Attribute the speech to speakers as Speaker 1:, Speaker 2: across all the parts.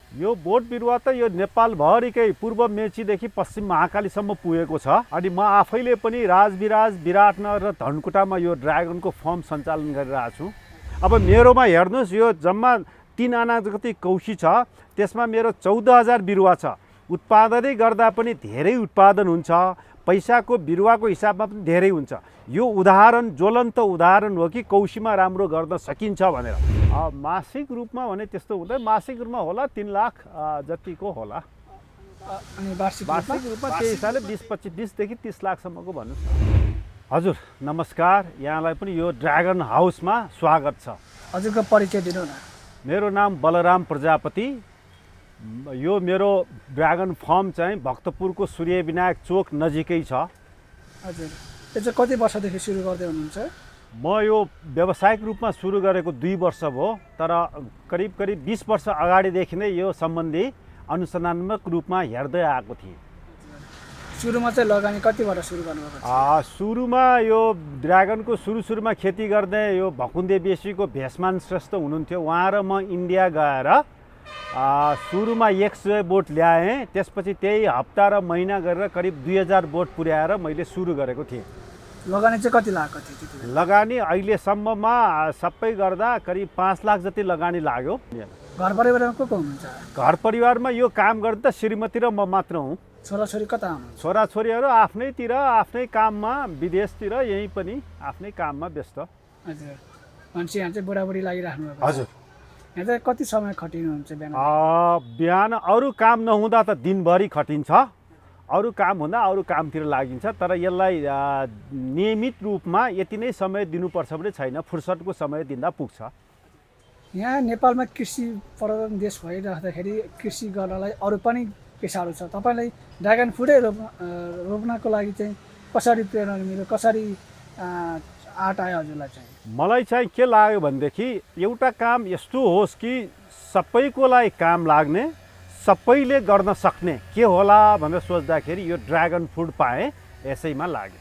Speaker 1: यो बोट बिरुवा त यो नेपालभरिकै पूर्व मेचीदेखि पश्चिम महाकालीसम्म पुगेको छ। अनि म आफैले पनि राजविराज, विराटनगर र धनकुटामा यो ड्रागनको फर्म सञ्चालन गरिरहेको छु। अब मेरोमा हेर्नुहोस्, यो जम्मा 3 आना जति कौशी छ, त्यसमा मेरो 14,000 बिरुवा छ। उत्पादनै गर्दा पनि धेरै उत्पादन हुन्छ, पैसाको बिरुवाको हिसाबमा पनि धेरै हुन्छ। यो उदाहरण, ज्वलन्त उदाहरण हो कि कौशीमा राम्रो गर्न सकिन्छ भनेर। मासिक रूपमा भने त्यस्तो हुँदैन, मासिक रूपमा होला 3 लाख जतिको होला।
Speaker 2: अनि वार्षिक
Speaker 1: रूपमा त्यही हिसाबले 20-25 देखि 30 लाखसम्मको भन्नुहोस् न। हजुर नमस्कार, यहाँलाई पनि यो ड्रागन हाउसमा स्वागत छ।
Speaker 2: हजुरको परिचय दिनु न।
Speaker 1: मेरो नाम बलराम प्रजापति। यो मेरो ड्रागन फार्म चाहिँ भक्तपुरको सूर्य विनायक चोक नजिकै छ।
Speaker 2: हजुर, यो चाहिँ कति वर्षदेखि सुरु गर्दै हुनुहुन्छ?
Speaker 1: म यो व्यावसायिक रूपमा सुरु गरेको 2 वर्ष भयो, तर करिब 20 वर्ष अगाडिदेखि नै यो सम्बन्धी अनुसन्धानत्मक रूपमा हेर्दै आएको थिएँ।
Speaker 2: सुरुमा चाहिँ लगानी कतिबाट सुरु गर्नुभएको?
Speaker 1: सुरुमा यो ड्रागनको सुरुमा खेती गर्ने यो भकुन्दे बेसीको भेषमान श्रेष्ठ हुनुहुन्थ्यो। उहाँ र म इन्डिया गएर सुरुमा 100 बोट ल्याएँ। त्यसपछि त्यही हप्ता र महिना गरेर करिब 2000 बोट पुर्याएर मैले सुरु गरेको थिएँ।
Speaker 2: लगानी चाहिँ कति लागेको थियो?
Speaker 1: लगानी अहिलेसम्ममा सबै गर्दा करिब 5 लाख जति लगानी लाग्यो।
Speaker 2: घर परिवारमा को हुनुहुन्छ?
Speaker 1: घर परिवारमा यो काम गर्दा श्रीमती र म मात्र हुँ।
Speaker 2: छोराछोरी कता हुनुहुन्छ?
Speaker 1: छोराछोरीहरू आफ्नैतिर, आफ्नै काममा, विदेशतिर, यहीँ पनि आफ्नै काममा व्यस्त।
Speaker 2: हजुर, मान्छे यहाँ चाहिँ बुढाबुढी लागिराख्नु भएको?
Speaker 1: हजुर।
Speaker 2: यहाँ चाहिँ कति समय खटिनुहुन्छ बिहान?
Speaker 1: बिहान अरू काम नहुँदा त दिनभरि खटिन्छ, अरू काम हुँदा अरू कामतिर लागिन्छ। तर यसलाई नियमित रूपमा यति नै समय दिनुपर्छ भने छैन, फुर्सदको समय दिँदा पुग्छ।
Speaker 2: यहाँ नेपालमा कृषि प्रधान देश भइराख्दाखेरि कृषि गर्नलाई अरू पनि पेसाहरू छ। तपाईँलाई ड्रागन फ्रुटै रोप्नको लागि चाहिँ कसरी प्रेरणा मिल्यो, कसरी आँट आयो हजुरलाई चाहिँ?
Speaker 1: मलाई चाहिँ के लाग्यो भनेदेखि एउटा काम यस्तो होस् कि सबैकोलाई काम लाग्ने, सबैले गर्न सक्ने के होला भनेर सोच्दाखेरि यो ड्रागन फ्रुट पाएँ, यसैमा लाग्यो।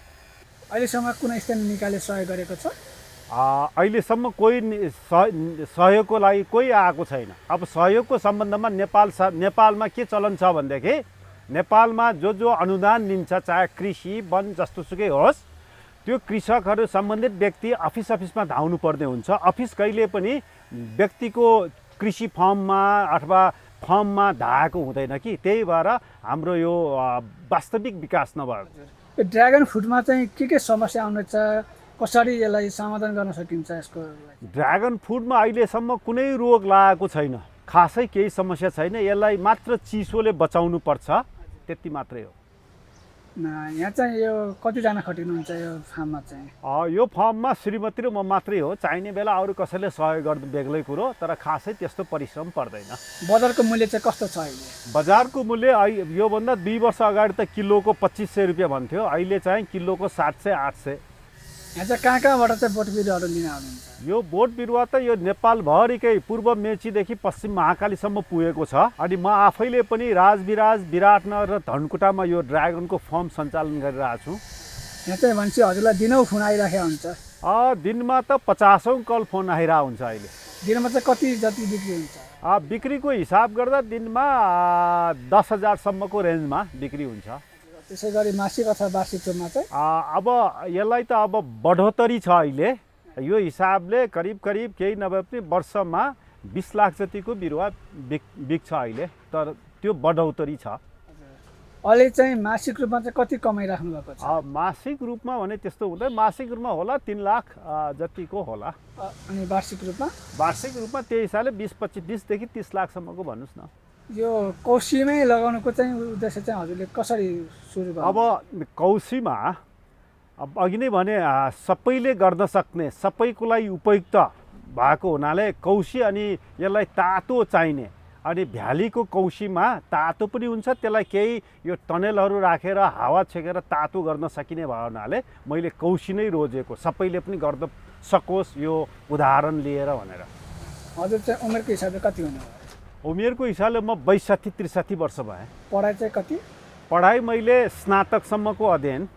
Speaker 2: अहिलेसम्म कुनै स्थान निकाले सहयोग गरेको छ?
Speaker 1: अहिलेसम्म कोही सहयोगको लागि कोही आएको छैन। अब सहयोगको सम्बन्धमा नेपालमा के चलन छ भनेदेखि नेपालमा जो अनुदान लिन्छ, चाहे कृषि वन जस्तोसुकै होस्, त्यो कृषकहरू सम्बन्धित व्यक्ति अफिसमा धाउनु पर्ने हुन्छ। अफिस कहिले पनि व्यक्तिको कृषि फर्ममा अथवा फर्ममा धाएको हुँदैन कि, त्यही भएर हाम्रो यो वास्तविक विकास नभएको।
Speaker 2: यो ड्रागन फ्रुटमा चाहिँ के समस्या आउनेछ, कसरी यसलाई समाधान गर्न सकिन्छ? यसको
Speaker 1: ड्रागन फ्रुटमा अहिलेसम्म कुनै रोग लागेको छैन, खासै केही समस्या छैन। यसलाई मात्र चिसोले बचाउनु पर्छ, त्यति मात्रै हो।
Speaker 2: यहाँ चाहिँ यो कतिजना खटिनुहुन्छ यो फार्ममा चाहिँ?
Speaker 1: यो फार्ममा श्रीमती र म मात्रै हो। चाहिने बेला अरू कसैले सहयोग गर्नु बेग्लै कुरो, तर खासै त्यस्तो परिश्रम पर्दैन।
Speaker 2: बजारको मूल्य चाहिँ कस्तो छ अहिले?
Speaker 1: बजारको मूल्य योभन्दा 2 वर्ष अगाडि त किलोको 2500 रुपियाँ भन्थ्यो, अहिले चाहिँ किलोको 700-800।
Speaker 2: यहाँ चाहिँ कहाँबाट चाहिँ बोट बिरुवाहरू लिन आउनुहुन्छ?
Speaker 1: यो बोट बिरुवा त यो नेपालभरिकै पूर्व मेचीदेखि पश्चिम महाकालीसम्म पुगेको छ। अनि म आफैले पनि राजविराज, विराटनगर र धनकुटामा यो ड्रागनको फर्म सञ्चालन गरिरहेको छु।
Speaker 2: यहाँ चाहिँ मान्छे हजुरलाई दिनौ फोन आइराखेको हुन्छ?
Speaker 1: दिनमा त 50औं कल फोन आइरहेको हुन्छ। अहिले
Speaker 2: दिनमा चाहिँ कति जति बिक्री हुन्छ?
Speaker 1: बिक्रीको हिसाब गर्दा दिनमा 10,000 सम्मको रेन्जमा बिक्री हुन्छ।
Speaker 2: त्यसै गरी मासिक अथवा वार्षिक रूपमा चाहिँ
Speaker 1: अब यसलाई त अब बढोत्तरी छ। अहिले यो हिसाबले करिब केही नभए पनि वर्षमा 20 लाख जतिको बिरुवा बिक्छ अहिले, तर त्यो बढोत्तरी छ।
Speaker 2: अहिले चाहिँ मासिक रूपमा चाहिँ कति कमाइराख्नु भएको छ?
Speaker 1: मासिक रूपमा भने त्यस्तो हुँदैन, मासिक रूपमा होला 3 लाख जतिको होला।
Speaker 2: अनि वार्षिक रूपमा?
Speaker 1: वार्षिक रूपमा त्यही हिसाबले 20 देखि 30 लाखसम्मको भन्नुहोस् न।
Speaker 2: यो कौशीमै लगाउनुको चाहिँ उद्देश्य चाहिँ हजुरले कसरी सुरु गर्नु?
Speaker 1: अब कौशीमा अब अघि नै भने सबैले गर्न सक्ने, सबैको लागि उपयुक्त भएको हुनाले कौशी, अनि यसलाई तातो चाहिने, अनि भ्यालीको कौशीमा तातो पनि हुन्छ। त्यसलाई केही यो टनेलहरू राखेर हावा छेकेर तातो गर्न सकिने भयो हुनाले मैले कौशी नै रोजेको, सबैले पनि गर्न सकोस् यो उदाहरण लिएर भनेर।
Speaker 2: हजुर चाहिँ उमेरको हिसाबले कति हुनु?
Speaker 1: उमेरको हिसाबले म 62-63 वर्ष भएँ।
Speaker 2: पढाइ चाहिँ कति?
Speaker 1: पढाइ मैले स्नातकसम्मको अध्ययन।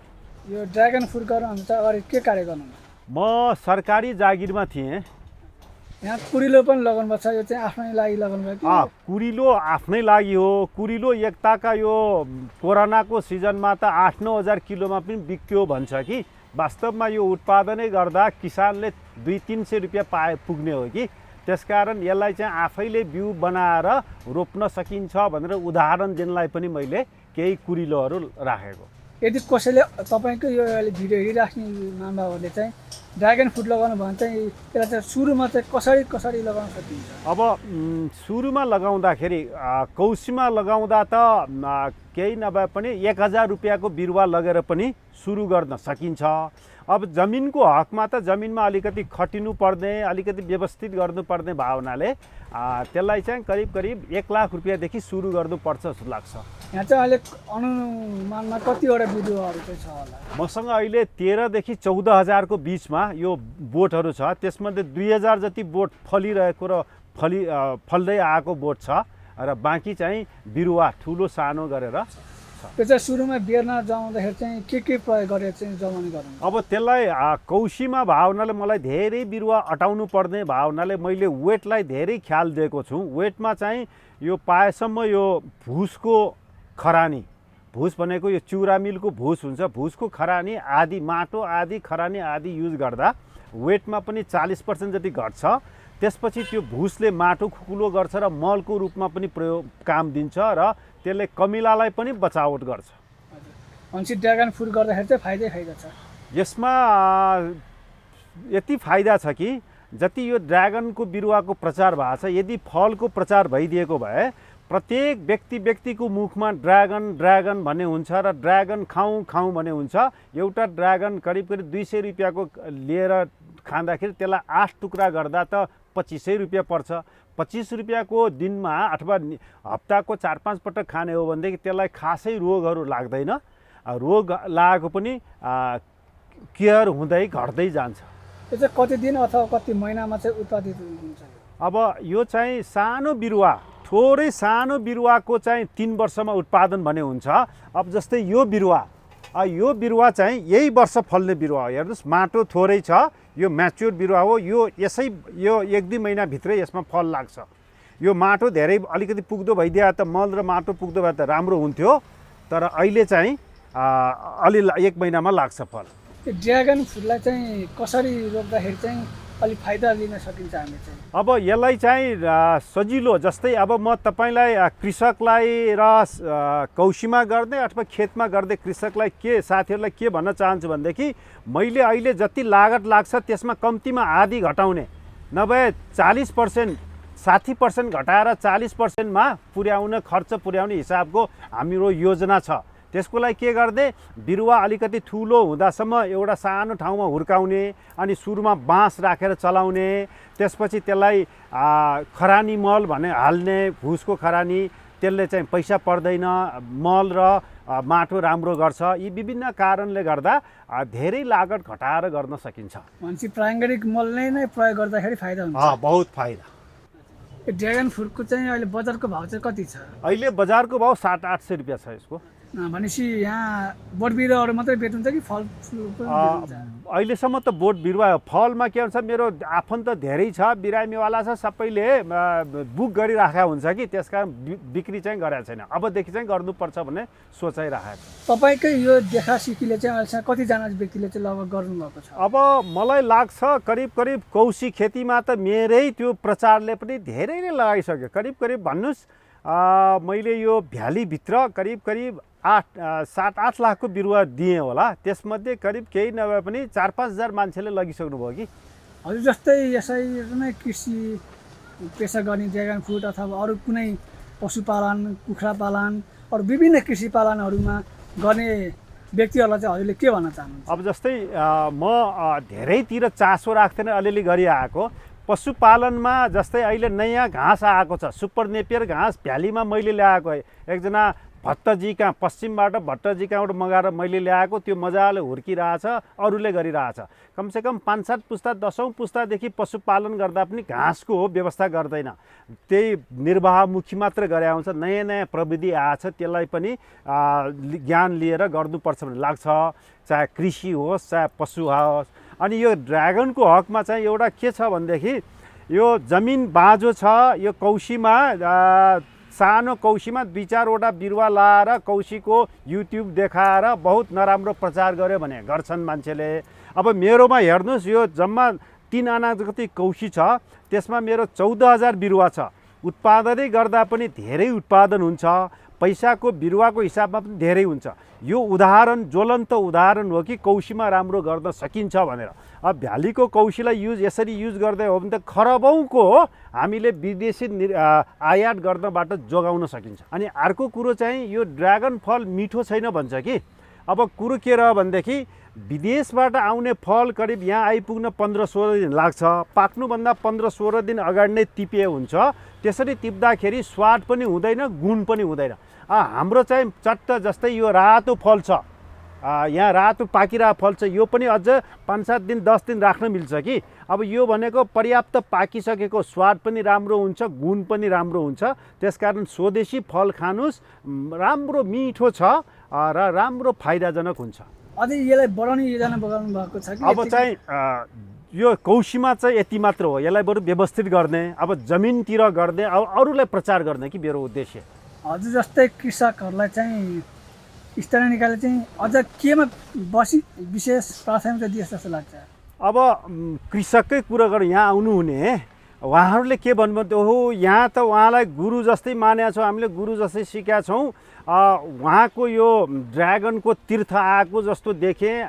Speaker 2: यो ड्रागन फ्रुट गर्नुहुन्छ अगाडि के कार्य गर्नुहुन्छ?
Speaker 1: म सरकारी जागिरमा थिएँ।
Speaker 2: यहाँ कुरिलो पनि लगाउनु भएको छ, यो चाहिँ आफ्नै लागि लगाउनु भएको कि?
Speaker 1: कुरिलो आफ्नै लागि हो। कुरिलो एकताका यो कोरोनाको सिजनमा त 8-9 हजार किलोमा पनि बिक्यो भन्छ कि वास्तवमा यो उत्पादनै गर्दा किसानले 200-300 रुपियाँ पुग्ने हो कि। त्यसकारण यसलाई चाहिँ आफैले बिउ बनाएर रोप्न सकिन्छ भनेर उदाहरण दिनलाई पनि मैले केही कुरिलोहरू राखेको।
Speaker 2: यदि कसैले तपाईँको यो अहिले भिडियो हेरिराख्ने महानुभावहरूले चाहिँ ड्रागन फ्रुट लगाउनु भयो भने चाहिँ त्यसलाई चाहिँ सुरुमा चाहिँ कसरी लगाउन सकिन्छ?
Speaker 1: अब सुरुमा लगाउँदाखेरि कौशीमा लगाउँदा त केही नभए पनि 1000 रुपियाँको बिरुवा लगेर पनि सुरु गर्न सकिन्छ। अब जमिनको हकमा त जमिनमा अलिकति खटिनु पर्ने, अलिकति व्यवस्थित गर्नुपर्ने भावनाले त्यसलाई चाहिँ करिब 1 लाख रुपियाँदेखि सुरु गर्नुपर्छ जस्तो लाग्छ।
Speaker 2: यहाँ चाहिँ अहिले अनुमानमा कतिवटा बिरुवाहरू चाहिँ छ होला?
Speaker 1: मसँग अहिले 13 देखि 14 हजारको बिचमा यो बोटहरू छ। त्यसमध्ये 2000 जति बोट फलिरहेको र फल्दै आएको बोट छ र बाँकी चाहिँ बिरुवा ठुलो सानो गरेर छ।
Speaker 2: त्यो चाहिँ सुरुमा बेर्ना जमाउँदाखेरि चाहिँ के प्रयोग गरेर चाहिँ जमाउने गर्नु?
Speaker 1: अब त्यसलाई कौशीमा भावनाले मलाई धेरै बिरुवा अटाउनु पर्ने भावनाले मैले वेटलाई धेरै ख्याल दिएको छु। वेटमा चाहिँ यो पाएसम्म यो भुसको खरानी, भुस भनेको यो चिउरा मिलको भुस हुन्छ, भुसको खरानी आदि, माटो आदि खरानी आदि युज गर्दा वेटमा पनि 40% जति घट्छ। त्यसपछि त्यो भुसले माटो खुकुलो गर्छ र मलको रूपमा पनि काम दिन्छ र त्यसले कमिलालाई पनि बचावट गर्छ।
Speaker 2: भनेपछि ड्रागन फ्रुट गर्दाखेरि चाहिँ फाइदा छ।
Speaker 1: यसमा यति फाइदा छ कि जति यो ड्रागनको बिरुवाको प्रचार भएको छ, यदि फलको प्रचार भइदिएको भए प्रत्येक व्यक्तिको मुखमा ड्रागन भन्ने हुन्छ र ड्रागन खाउँ भन्ने हुन्छ। एउटा ड्रागन करिब 200 रुपियाँको लिएर खाँदाखेरि त्यसलाई 8 टुक्रा गर्दा त 2500 रुपियाँ पर्छ। 25 रुपियाँको दिनमा अथवा हप्ताको 4-5 पटक खाने हो भनेदेखि त्यसलाई खासै रोगहरू लाग्दैन। रोग लागेको पनि केयर हुँदै घट्दै जान्छ।
Speaker 2: यो चाहिँ कति दिन अथवा कति महिनामा चाहिँ उत्पादित हुन्छ?
Speaker 1: अब यो चाहिँ सानो बिरुवा, थोरै सानो बिरुवाको चाहिँ 3 वर्षमा उत्पादन भन्ने हुन्छ। अब जस्तै यो बिरुवा चाहिँ यही वर्ष फल्ने बिरुवा हो। हेर्नुहोस् माटो थोरै छ, यो म्याच्योर बिरुवा हो। यो 1-2 महिनाभित्रै यसमा फल लाग्छ। यो माटो धेरै अलिकति पुग्दो भइदिए त मल र माटो पुग्दो भए त राम्रो हुन्थ्यो, तर अहिले चाहिँ अलि 1 महिनामा लाग्छ फल।
Speaker 2: त्यो ड्रागन फ्रुटलाई चाहिँ कसरी रोप्दाखेरि चाहिँ अलि फाइदा लिन सकिन्छ हामी चाहिँ?
Speaker 1: अब यसलाई चाहिँ सजिलो, जस्तै अब म तपाईलाई कृषकलाई र कौशीमा गर्ने अथवा खेतमा गर्ने कृषकलाई साथीहरूलाई के भन्न चाहन्छु भनेदेखि मैले अहिले जति लागत लाग्छ त्यसमा कम्तीमा आधी घटाउने, नभए 40% 60% घटाएर 40%मा खर्च पुर्याउने हिसाबको हाम्रो योजना छ। त्यसको लागि के गर्ने, बिरुवा अलिकति ठुलो हुँदासम्म एउटा सानो ठाउँमा हुर्काउने, अनि सुरुमा बाँस राखेर चलाउने, त्यसपछि त्यसलाई खरानी मल भने हाल्ने, भुसको खरानी, त्यसले चाहिँ पैसा पर्दैन, मल र माटो राम्रो गर्छ। यी विभिन्न कारणले गर्दा धेरै लागत घटाएर गर्न सकिन्छ।
Speaker 2: भनेपछि प्राकृतिक मल नै प्रयोग गर्दाखेरि फाइदा हुन्छ?
Speaker 1: बहुत फाइदा।
Speaker 2: ड्रागन फ्रुटको चाहिँ अहिले बजारको भाउ चाहिँ कति छ?
Speaker 1: अहिले बजारको भाउ 700-800 रुपियाँ छ यसको।
Speaker 2: भनेपछि यहाँ बोट बिरुवाहरू मात्रै बेच्नुहुन्छ कि फल पनि बेच्नुहुन्छ?
Speaker 1: अहिलेसम्म त बोट बिरुवा हो। फलमा के भन्छ, मेरो आफन्त धेरै छ, बिरामीवाला छ, सबैले बुक गरिराखेको हुन्छ कि, त्यसकारण बिक्री चाहिँ गरेको छैन। अबदेखि चाहिँ गर्नुपर्छ भन्ने सोचाइराखेको छ।
Speaker 2: तपाईँकै यो देखासिखीले चाहिँ अहिलेसम्म कतिजना व्यक्तिले चाहिँ लगभग गर्नुभएको छ?
Speaker 1: अब मलाई लाग्छ करिब कौशी खेतीमा त मेरै त्यो प्रचारले पनि धेरैले लगाइसक्यो। करिब भन्नुहोस् मैले यो भ्यालीभित्र करिब 7-8 लाखको बिरुवा दिएँ होला। त्यसमध्ये करिब केही नभए पनि 4-5 हजार मान्छेले लगिसक्नु भयो कि।
Speaker 2: हजुर जस्तै यसै नै कृषि पेसा गर्ने ड्रागन फ्रुट अथवा अरू कुनै पशुपालन, कुखुरा पालन, अरू विभिन्न कृषि पालनहरूमा गर्ने व्यक्तिहरूलाई चाहिँ हजुरले के भन्न चाहनुहुन्छ?
Speaker 1: अब जस्तै म धेरैतिर चासो राख्दैन, अलिअलि गरिआएको। पशुपालनमा जस्तै अहिले नयाँ घाँस आएको छ, सुपर नेपियर घाँस भ्यालीमा मैले ल्याएको। एकजना भट्टजी कहाँ, पश्चिमबाट भट्टजी कहाँबाट मगाएर मैले ल्याएको, त्यो मजाले हुर्किरहेछ, अरूले गरिरहेछ। कमसेकम 5-7 पुस्ता 10औँ पुस्तादेखि पशुपालन गर्दा पनि घाँसको व्यवस्था गर्दैन, त्यही निर्वाहमुखी मात्र गरे आउँछ। नयाँ प्रविधि आएछ, त्यसलाई पनि ज्ञान लिएर गर्नुपर्छ भन्ने लाग्छ, चाहे कृषि होस् चाहे पशु होस्। अनि यो ड्रागनको हकमा चाहिँ एउटा के छ भनेदेखि यो जमिन बाँझो छ, यो कौशीमा सानो कौशीमा 2-4वटा बिरुवा लाएर कौशीको युट्युब देखाएर बहुत नराम्रो प्रचार गर्यो भने गर्छन् मान्छेले। अब मेरोमा हेर्नुहोस्, यो जम्मा 3 आना जति कौशी छ, त्यसमा मेरो 14,000 बिरुवा छ। उत्पादनै गर्दा पनि धेरै उत्पादन हुन्छ, पैसाको बिरुवाको हिसाबमा पनि धेरै हुन्छ। यो उदाहरण ज्वलन्त उदाहरण हो कि कौशीमा राम्रो गर्न सकिन्छ भनेर। अब भ्यालीको कौशीलाई यसरी युज गर्दै हो भने त खरबौँको हामीले विदेशी आयात गर्नबाट जोगाउन सकिन्छ। अनि अर्को कुरो चाहिँ यो ड्रागन फल मिठो छैन भन्छ कि। अब कुरो के रह्यो भनेदेखि विदेशबाट आउने फल करिब यहाँ आइपुग्न 15-16 दिन लाग्छ। पाक्नुभन्दा 15-16 दिन अगाडि नै टिपे हुन्छ। त्यसरी टिप्दाखेरि स्वाद पनि हुँदैन, गुण पनि हुँदैन। हाम्रो चाहिँ चट्ट जस्तै यो रातो फल छ, यहाँ रातो पाकिरहेको फल छ, यो पनि अझ 5-7 दिन 10 दिन राख्न मिल्छ कि। अब यो भनेको पर्याप्त पाकिसकेको, स्वाद पनि राम्रो हुन्छ, गुण पनि राम्रो हुन्छ। त्यसकारण स्वदेशी फल खानुस्, राम्रो मिठो छ र राम्रो फाइदाजनक हुन्छ।
Speaker 2: अझै यसलाई बढाउने योजना बनाउनु भएको छ कि?
Speaker 1: अब चाहिँ यो कौशीमा चाहिँ यति मात्र हो, यसलाई बरु व्यवस्थित गर्ने, अब जमिनतिर गर्ने, अब अरूलाई प्रचार गर्ने कि मेरो उद्देश्य।
Speaker 2: हजुर जस्तै कृषकहरूलाई चाहिँ स्थानीय निकायले चाहिँ अझ केमा विशेष प्राथमिकता दिए जस्तो लाग्छ?
Speaker 1: अब कृषककै कुरा गरेर यहाँ आउनुहुने उहाँहरूले के भन्नुभयो, ओहो यहाँ त उहाँलाई गुरु जस्तै मानेका छौँ, हामीले गुरु जस्तै सिकेका छौँ, उहाँको यो ड्रागनको तीर्थ आएको जस्तो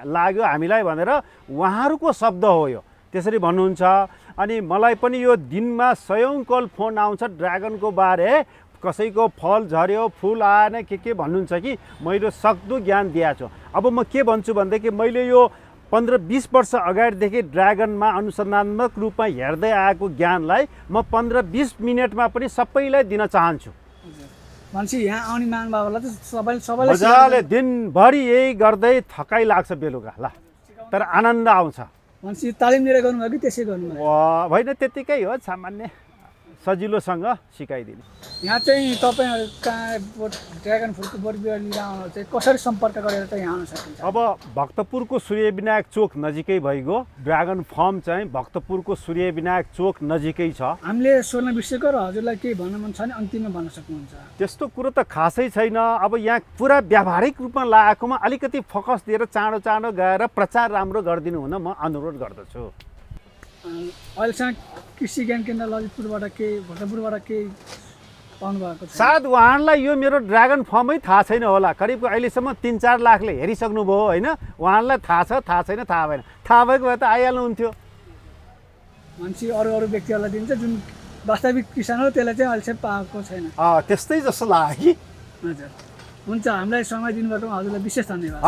Speaker 1: लाग्यो हामीलाई भनेर उहाँहरूको शब्द हो यो, त्यसरी भन्नुहुन्छ। अनि मलाई पनि यो दिनमा 100औं कल फोन आउँछ ड्रागनको बारे, कसैको फल झऱ्यो, फुल आएन, के भन्नुहुन्छ कि मैले सक्दो ज्ञान दिएको छु। अब म के भन्छु भनेदेखि मैले यो 15-20 वर्ष अगाडिदेखि ड्रागनमा अनुसन्धात्मक रूपमा हेर्दै आएको ज्ञानलाई म 15-20 मिनटमा पनि सबैलाई दिन चाहन्छु।
Speaker 2: मान्छे यहाँ आउने महानुभावहरूलाई त सबैले
Speaker 1: मजाले दिनभरि यही गर्दै थकाइ लाग्छ बेलुका, ल तर आनन्द आउँछ।
Speaker 2: मान्छे तालिम लिएर गर्नुभयो कि त्यसै गर्नुभयो?
Speaker 1: होइन, त्यतिकै हो, सामान्य सजिलोसँग सिकाइदिने।
Speaker 2: यहाँ चाहिँ तपाईँहरू कहाँ ड्रागन फ्रुटको बोट बिरुवा लिएर आउनु चाहिँ कसरी सम्पर्क गरेर चाहिँ यहाँ आउन सकिन्छ?
Speaker 1: अब भक्तपुरको सूर्यविनायक चोक नजिकै भइगयो ड्रागन फार्म चाहिँ भक्तपुरको सूर्यविनायक चोक नजिकै छ।
Speaker 2: हामीले सोध्न बिर्सेको र हजुरलाई केही भन्न मन छ भने अन्तिममा भन्न सक्नुहुन्छ?
Speaker 1: त्यस्तो कुरो त खासै छैन। अब यहाँ पुरा व्यावहारिक रूपमा लागेकोमा अलिकति फोकस दिएर चाँडो चाँडो गएर प्रचार राम्रो गरिदिनु हुन म अनुरोध गर्दछु।
Speaker 2: अहिलेसम्म कृषि ज्ञान केन्द्र ललितपुरबाट भक्तपुरबाट केही पाउनु भएको छ?
Speaker 1: सायद उहाँलाई यो मेरो ड्रागन फार्मै थाहा छैन होला। करिब अहिलेसम्म 3-4 लाखले हेरिसक्नुभयो होइन। उहाँलाई थाहा छ, थाहा छैन, थाहा भएन। थाहा भएको भए त आइहाल्नुहुन्थ्यो।
Speaker 2: मान्छे अरू व्यक्तिहरूलाई दिन्छ जुन वास्तविक किसान हो त्यसलाई चाहिँ अहिलेसम्म पाएको छैन।
Speaker 1: त्यस्तै जस्तो लाग्यो कि।
Speaker 2: हजुर हुन्छ, हामीलाई समय दिनुभएकोमा हजुरलाई विशेष धन्यवाद।